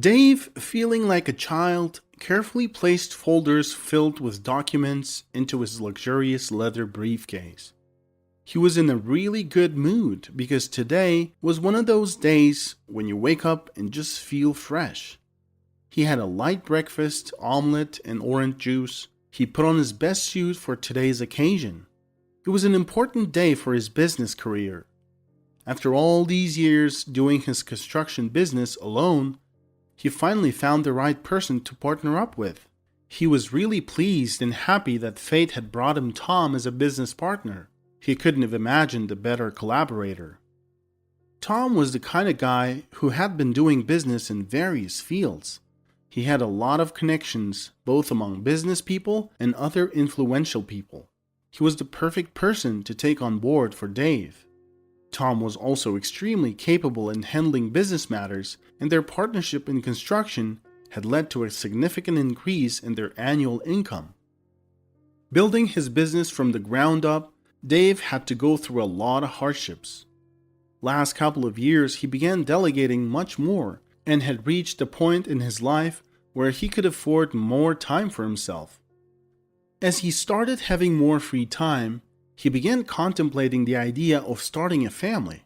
Dave, feeling like a child, carefully placed folders filled with documents into his luxurious leather briefcase. He was in a really good mood because today was one of those days when you wake up and just feel fresh. He had a light breakfast, omelette, and orange juice. He put on his best suit for today's occasion. It was an important day for his business career. After all these years doing his construction business alone, he finally found the right person to partner up with. He was really pleased and happy that fate had brought him Tom as a business partner. He couldn't have imagined a better collaborator. Tom was the kind of guy who had been doing business in various fields. He had a lot of connections, both among business people and other influential people. He was the perfect person to take on board for Dave. Tom was also extremely capable in handling business matters, and their partnership in construction had led to a significant increase in their annual income. Building his business from the ground up, Dave had to go through a lot of hardships. Last couple of years, he began delegating much more and had reached a point in his life where he could afford more time for himself. As he started having more free time, he began contemplating the idea of starting a family.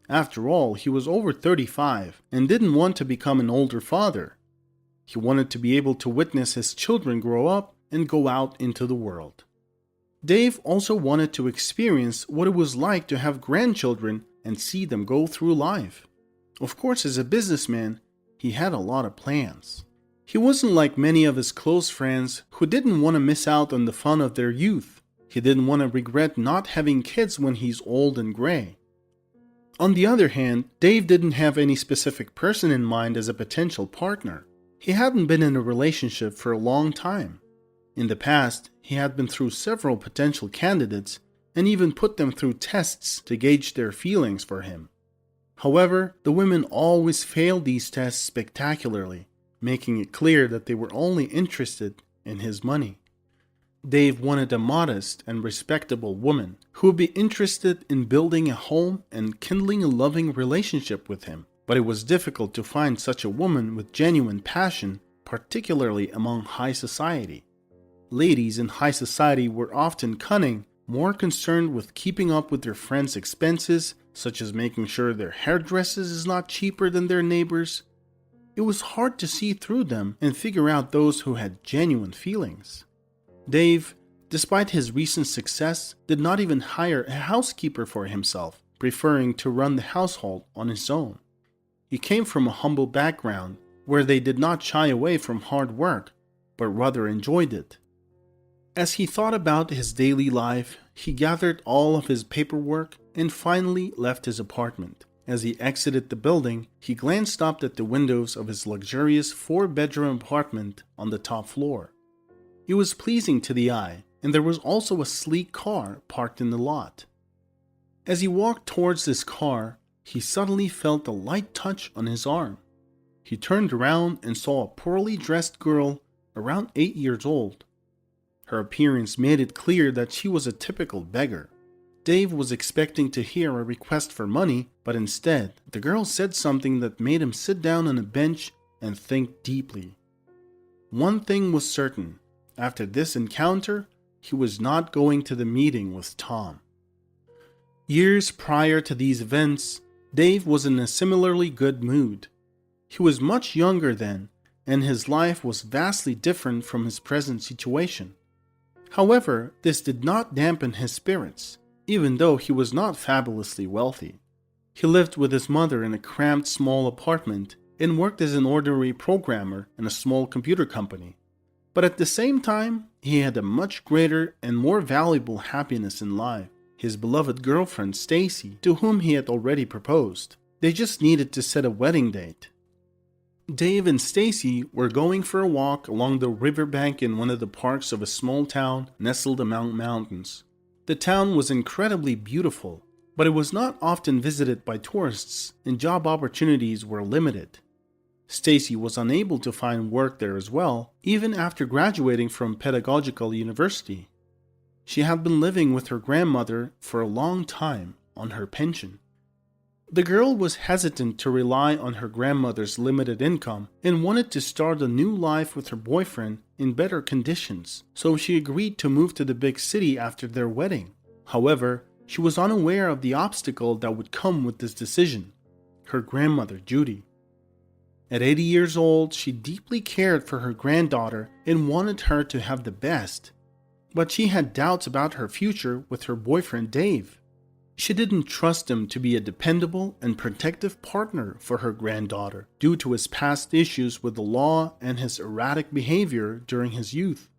After all, he was over 35 and didn't want to become an older father. He wanted to be able to witness his children grow up and go out into the world. Dave also wanted to experience what it was like to have grandchildren and see them go through life. Of course, as a businessman, he had a lot of plans. He wasn't like many of his close friends who didn't want to miss out on the fun of their youth. He didn't want to regret not having kids when he's old and gray. On the other hand, Dave didn't have any specific person in mind as a potential partner. He hadn't been in a relationship for a long time. In the past, he had been through several potential candidates and even put them through tests to gauge their feelings for him. However, the women always failed these tests spectacularly, making it clear that they were only interested in his money. Dave wanted a modest and respectable woman who would be interested in building a home and kindling a loving relationship with him. But it was difficult to find such a woman with genuine passion, particularly among high society. Ladies in high society were often cunning, more concerned with keeping up with their friends' expenses, such as making sure their hairdresses is not cheaper than their neighbors. It was hard to see through them and figure out those who had genuine feelings. Dave, despite his recent success, did not even hire a housekeeper for himself, preferring to run the household on his own. He came from a humble background where they did not shy away from hard work, but rather enjoyed it. As he thought about his daily life, he gathered all of his paperwork and finally left his apartment. As he exited the building, he glanced up at the windows of his luxurious 4-bedroom apartment on the top floor. It was pleasing to the eye, and there was also a sleek car parked in the lot. As he walked towards this car, he suddenly felt a light touch on his arm. He turned around and saw a poorly dressed girl around 8 years old. Her appearance made it clear that she was a typical beggar. Dave was expecting to hear a request for money, but instead, the girl said something that made him sit down on a bench and think deeply. One thing was certain. After this encounter, he was not going to the meeting with Tom. Years prior to these events, Dave was in a similarly good mood. He was much younger then, and his life was vastly different from his present situation. However, this did not dampen his spirits, even though he was not fabulously wealthy. He lived with his mother in a cramped small apartment and worked as an ordinary programmer in a small computer company. But at the same time, he had a much greater and more valuable happiness in life. His beloved girlfriend Stacy, to whom he had already proposed. They just needed to set a wedding date. Dave and Stacy were going for a walk along the riverbank in one of the parks of a small town nestled among mountains. The town was incredibly beautiful, but it was not often visited by tourists, and job opportunities were limited. Stacy was unable to find work there as well, even after graduating from Pedagogical University. She had been living with her grandmother for a long time on her pension. The girl was hesitant to rely on her grandmother's limited income and wanted to start a new life with her boyfriend in better conditions, so she agreed to move to the big city after their wedding. However, she was unaware of the obstacle that would come with this decision: her grandmother, Judy. At 80 years old, she deeply cared for her granddaughter and wanted her to have the best, but she had doubts about her future with her boyfriend, Dave. She didn't trust him to be a dependable and protective partner for her granddaughter due to his past issues with the law and his erratic behavior during his youth.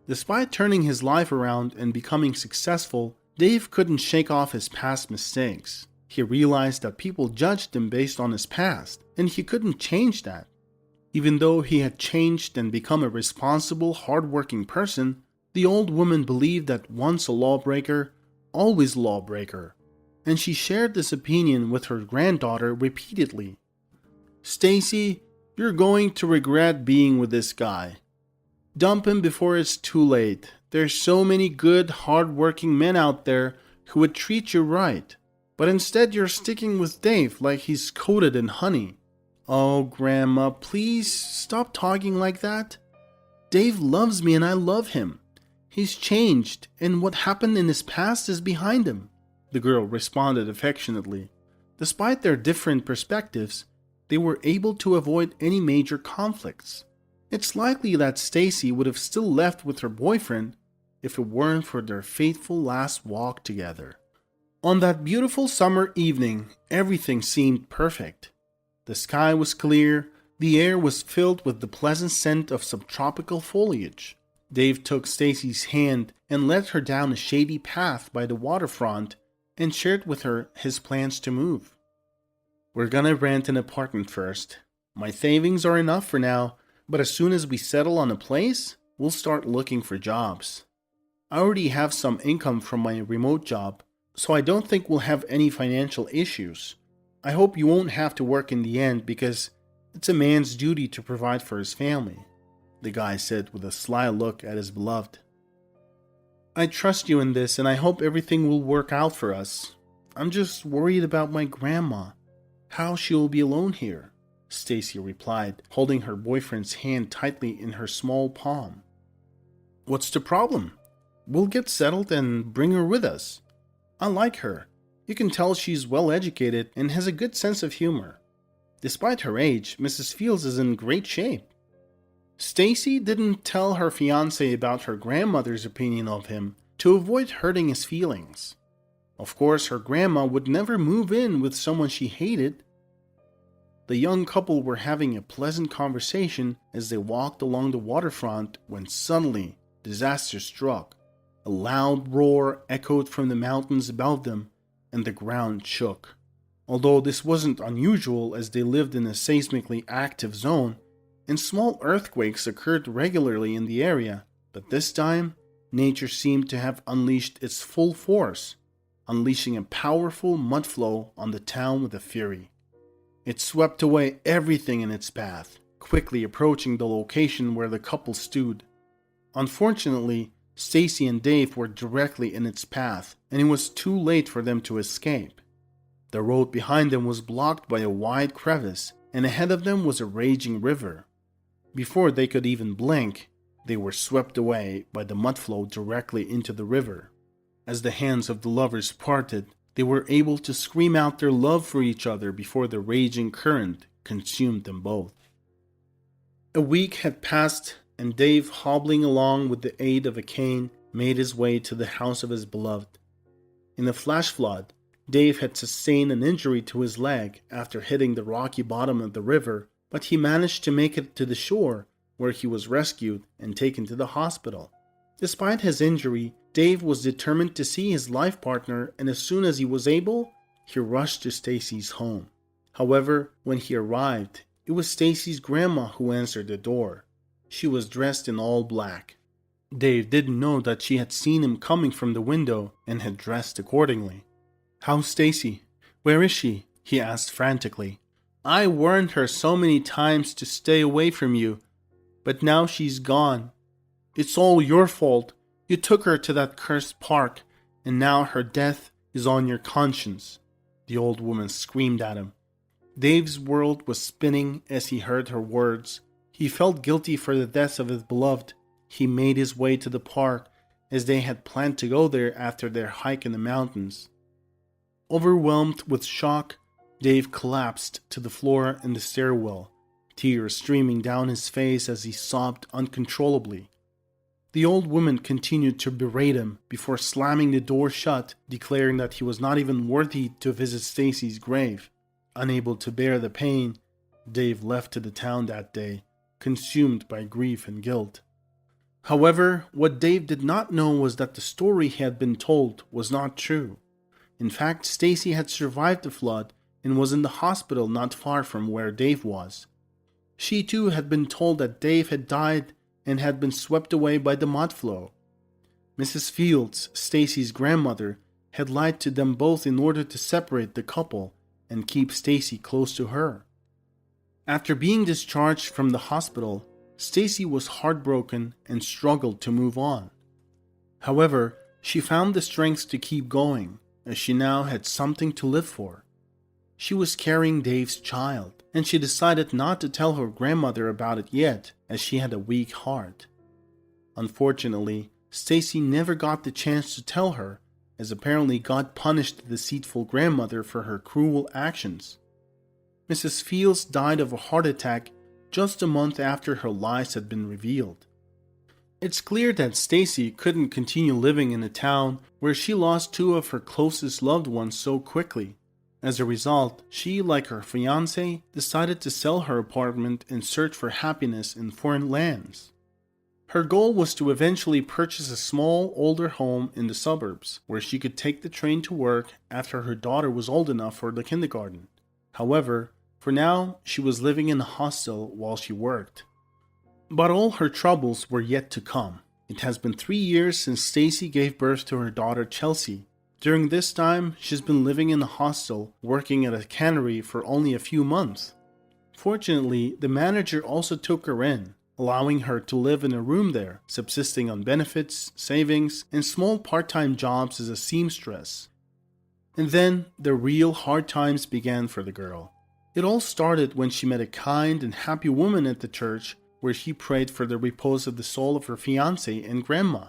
Despite turning his life around and becoming successful, Dave couldn't shake off his past mistakes. He realized that people judged him based on his past, and he couldn't change that. Even though he had changed and become a responsible, hardworking person, the old woman believed that once a lawbreaker, always a lawbreaker, and she shared this opinion with her granddaughter repeatedly. "Stacy, you're going to regret being with this guy. Dump him before it's too late. There's so many good, hard-working men out there who would treat you right. But instead you're sticking with Dave like he's coated in honey." "Oh, Grandma, please stop talking like that. Dave loves me and I love him. He's changed, and what happened in his past is behind him," the girl responded affectionately. Despite their different perspectives, they were able to avoid any major conflicts. It's likely that Stacy would have still left with her boyfriend if it weren't for their fateful last walk together. On that beautiful summer evening, everything seemed perfect. The sky was clear, the air was filled with the pleasant scent of subtropical foliage. Dave took Stacy's hand and led her down a shady path by the waterfront and shared with her his plans to move. "We're gonna rent an apartment first. My savings are enough for now, but as soon as we settle on a place, we'll start looking for jobs. I already have some income from my remote job, so I don't think we'll have any financial issues. I hope you won't have to work in the end because it's a man's duty to provide for his family," the guy said with a sly look at his beloved. "I trust you in this and I hope everything will work out for us. I'm just worried about my grandma, how she will be alone here," Stacy replied, holding her boyfriend's hand tightly in her small palm. "What's the problem? We'll get settled and bring her with us. I like her. You can tell she's well educated and has a good sense of humor. Despite her age, Mrs. Fields is in great shape." Stacy didn't tell her fiancé about her grandmother's opinion of him to avoid hurting his feelings. Of course, her grandma would never move in with someone she hated. The young couple were having a pleasant conversation as they walked along the waterfront when suddenly disaster struck. A loud roar echoed from the mountains above them, and the ground shook. Although this wasn't unusual as they lived in a seismically active zone, and small earthquakes occurred regularly in the area, but this time, nature seemed to have unleashed its full force, unleashing a powerful mudflow on the town with a fury. It swept away everything in its path, quickly approaching the location where the couple stood. Unfortunately, Stacy and Dave were directly in its path, and it was too late for them to escape. The road behind them was blocked by a wide crevice, and ahead of them was a raging river. Before they could even blink, they were swept away by the mudflow directly into the river. As the hands of the lovers parted, they were able to scream out their love for each other before the raging current consumed them both. A week had passed, and Dave, hobbling along with the aid of a cane, made his way to the house of his beloved. In a flash flood, Dave had sustained an injury to his leg after hitting the rocky bottom of the river, but he managed to make it to the shore, where he was rescued and taken to the hospital. Despite his injury, Dave was determined to see his life partner, and as soon as he was able, he rushed to Stacy's home. However, when he arrived, it was Stacy's grandma who answered the door. She was dressed in all black. Dave didn't know that she had seen him coming from the window and had dressed accordingly. "How's Stacy? Where is she?" he asked frantically. "I warned her so many times to stay away from you, but now she's gone. It's all your fault. You took her to that cursed park, and now her death is on your conscience. the old woman screamed at him. Dave's world was spinning as he heard her words. He felt guilty for the death of his beloved. He made his way to the park, as they had planned to go there after their hike in the mountains. Overwhelmed with shock, Dave collapsed to the floor in the stairwell, tears streaming down his face as he sobbed uncontrollably. The old woman continued to berate him before slamming the door shut, declaring that he was not even worthy to visit Stacy's grave. Unable to bear the pain, Dave left to the town that day, consumed by grief and guilt. However, what Dave did not know was that the story he had been told was not true. In fact, Stacy had survived the flood and was in the hospital not far from where Dave was. She too had been told that Dave had died and had been swept away by the mud flow. Mrs. Fields, Stacy's grandmother, had lied to them both in order to separate the couple and keep Stacy close to her. After being discharged from the hospital, Stacy was heartbroken and struggled to move on. However, she found the strength to keep going, as she now had something to live for. She was carrying Dave's child, and she decided not to tell her grandmother about it yet, as she had a weak heart. Unfortunately, Stacy never got the chance to tell her, as apparently God punished the deceitful grandmother for her cruel actions. Mrs. Fields died of a heart attack just a month after her lies had been revealed. It's clear that Stacy couldn't continue living in a town where she lost two of her closest loved ones so quickly. As a result, she, like her fiancé, decided to sell her apartment and search for happiness in foreign lands. Her goal was to eventually purchase a small, older home in the suburbs, where she could take the train to work after her daughter was old enough for the kindergarten. However, for now, she was living in a hostel while she worked. But all her troubles were yet to come. It has been 3 years since Stacy gave birth to her daughter Chelsea. During this time, she's been living in a hostel, working at a cannery for only a few months. Fortunately, the manager also took her in, allowing her to live in a room there, subsisting on benefits, savings, and small part-time jobs as a seamstress. And then, the real hard times began for the girl. It all started when she met a kind and happy woman at the church where she prayed for the repose of the soul of her fiancé and grandma.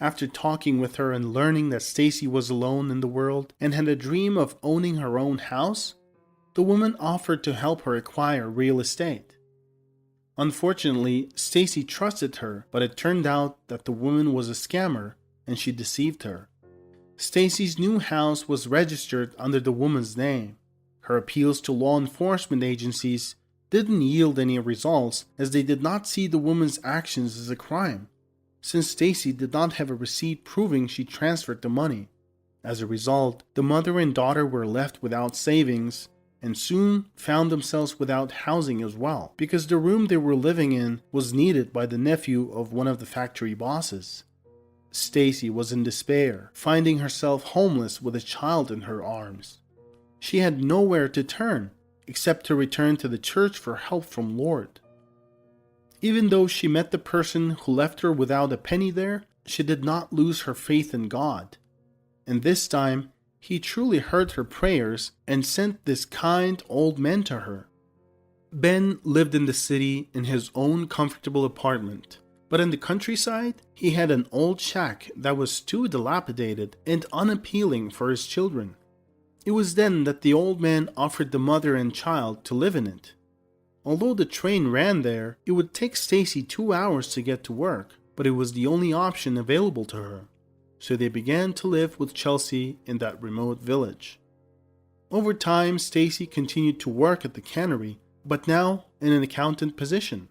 After talking with her and learning that Stacy was alone in the world and had a dream of owning her own house, the woman offered to help her acquire real estate. Unfortunately, Stacy trusted her, but it turned out that the woman was a scammer and she deceived her. Stacy's new house was registered under the woman's name. Her appeals to law enforcement agencies didn't yield any results, as they did not see the woman's actions as a crime, since Stacy did not have a receipt proving she transferred the money. As a result, the mother and daughter were left without savings and soon found themselves without housing as well, because the room they were living in was needed by the nephew of one of the factory bosses. Stacy was in despair, finding herself homeless with a child in her arms. She had nowhere to turn except to return to the church for help from Lord. Even though she met the person who left her without a penny there, she did not lose her faith in God. And this time, he truly heard her prayers and sent this kind old man to her. Ben lived in the city in his own comfortable apartment, but in the countryside, he had an old shack that was too dilapidated and unappealing for his children. It was then that the old man offered the mother and child to live in it. Although the train ran there, it would take Stacy 2 hours to get to work, but it was the only option available to her. So they began to live with Chelsea in that remote village. Over time, Stacy continued to work at the cannery, but now in an accountant position.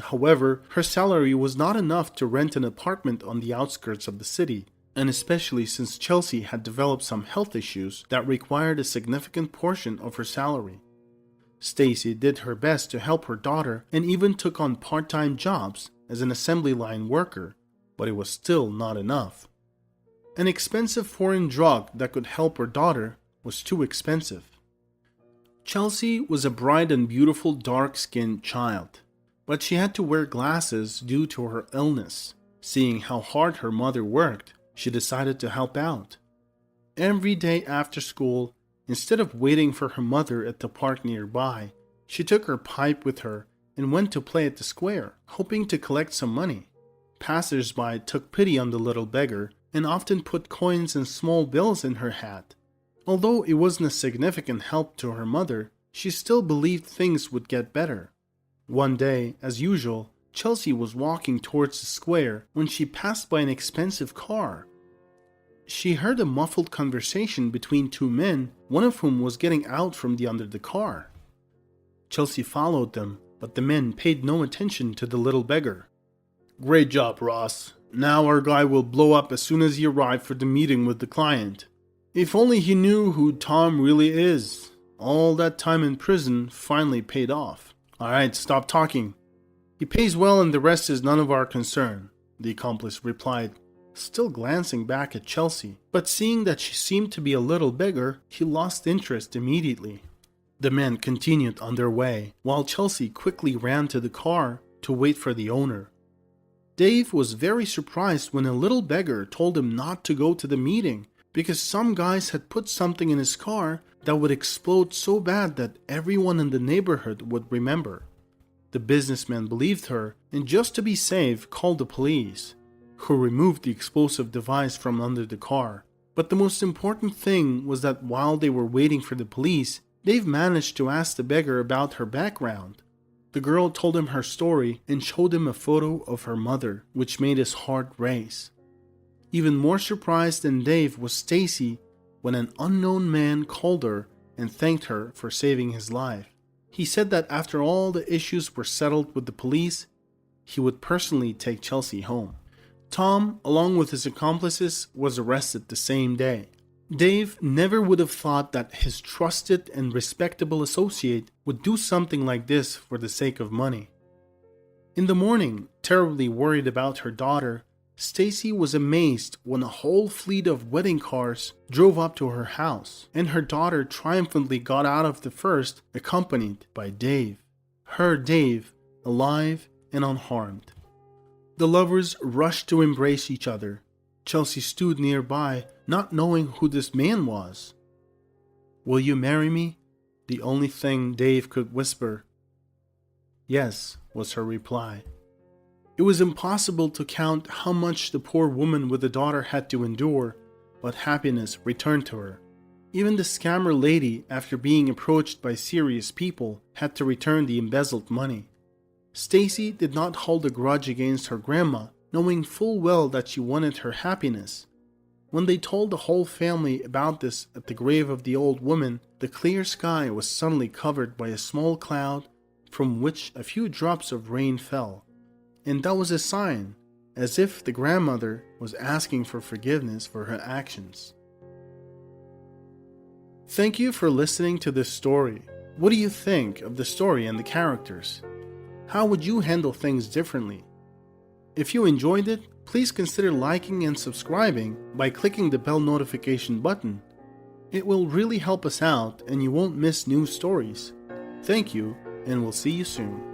However, her salary was not enough to rent an apartment on the outskirts of the city, and especially since Chelsea had developed some health issues that required a significant portion of her salary. Stacy did her best to help her daughter and even took on part-time jobs as an assembly line worker, but it was still not enough. An expensive foreign drug that could help her daughter was too expensive. Chelsea was a bright and beautiful dark-skinned child, but she had to wear glasses due to her illness. Seeing how hard her mother worked, she decided to help out. Every day after school, Instead of waiting for her mother at the park nearby, she took her pipe with her and went to play at the square, hoping to collect some money. Passers-by took pity on the little beggar and often put coins and small bills in her hat. Although it wasn't a significant help to her mother, she still believed things would get better. One day, as usual, Chelsea was walking towards the square when she passed by an expensive car. She heard a muffled conversation between two men, one of whom was getting out from under the car. Chelsea followed them, but the men paid no attention to the little beggar. "Great job, Ross. Now our guy will blow up as soon as he arrived for the meeting with the client. If only he knew who Tom really is. All that time in prison finally paid off. Alright, stop talking. He pays well and the rest is none of our concern," the accomplice replied, still glancing back at Chelsea. But seeing that she seemed to be a little beggar, he lost interest immediately. The men continued on their way, while Chelsea quickly ran to the car to wait for the owner. Dave was very surprised when a little beggar told him not to go to the meeting because some guys had put something in his car that would explode so bad that everyone in the neighborhood would remember. The businessman believed her and, just to be safe, called the police, who removed the explosive device from under the car. But the most important thing was that while they were waiting for the police, Dave managed to ask the beggar about her background. The girl told him her story and showed him a photo of her mother, which made his heart race. Even more surprised than Dave was Stacy when an unknown man called her and thanked her for saving his life. He said that after all the issues were settled with the police, he would personally take Chelsea home. Tom, along with his accomplices, was arrested the same day. Dave never would have thought that his trusted and respectable associate would do something like this for the sake of money. In the morning, terribly worried about her daughter, Stacy was amazed when a whole fleet of wedding cars drove up to her house, and her daughter triumphantly got out of the first, accompanied by Dave. Her Dave, alive and unharmed. The lovers rushed to embrace each other. Chelsea stood nearby, not knowing who this man was. "Will you marry me?" The only thing Dave could whisper. "Yes," was her reply. It was impossible to count how much the poor woman with a daughter had to endure, but happiness returned to her. Even the scammer lady, after being approached by serious people, had to return the embezzled money. Stacy did not hold a grudge against her grandma, knowing full well that she wanted her happiness. When they told the whole family about this at the grave of the old woman, the clear sky was suddenly covered by a small cloud from which a few drops of rain fell. And that was a sign, as if the grandmother was asking for forgiveness for her actions. Thank you for listening to this story. What do you think of the story and the characters? How would you handle things differently? If you enjoyed it, please consider liking and subscribing by clicking the bell notification button. It will really help us out and you won't miss new stories. Thank you, and we'll see you soon.